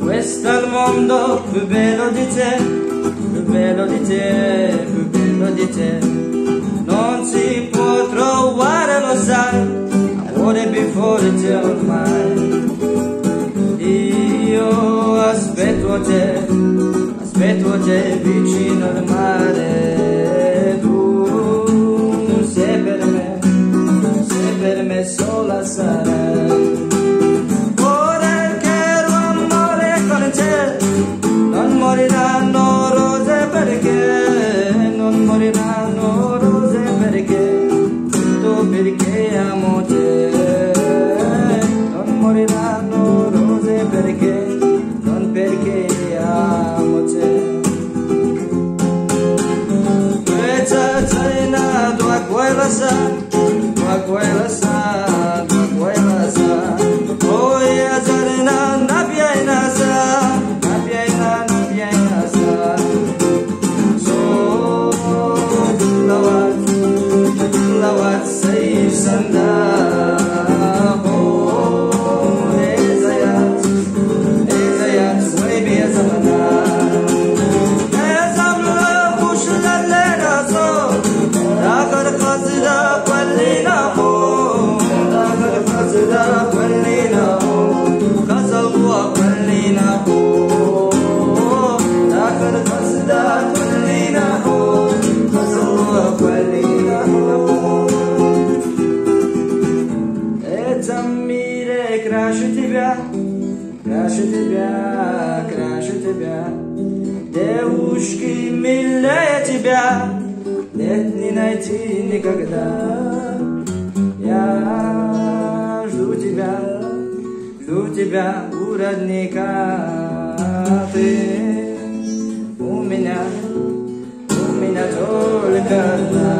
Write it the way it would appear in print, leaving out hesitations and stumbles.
Questo è il mondo più bello di te, più bello di te, più bello di te. Non si può trovare, lo sai, amore più fuori te ormai. Io aspetto te vicino al mare. Tu sei per me sola sarai. Non moriranno rose perché, non moriranno rose perché, tutto perché amo te. Non moriranno rose perché, non perché amo te. Questa cena tua quella sa, tua quella sa, tua quella sa. Poi a cena na piena sa. Краше тебя, девушки милее тебя нет не найти никогда. Я жду тебя у родника. Ты у меня только одна.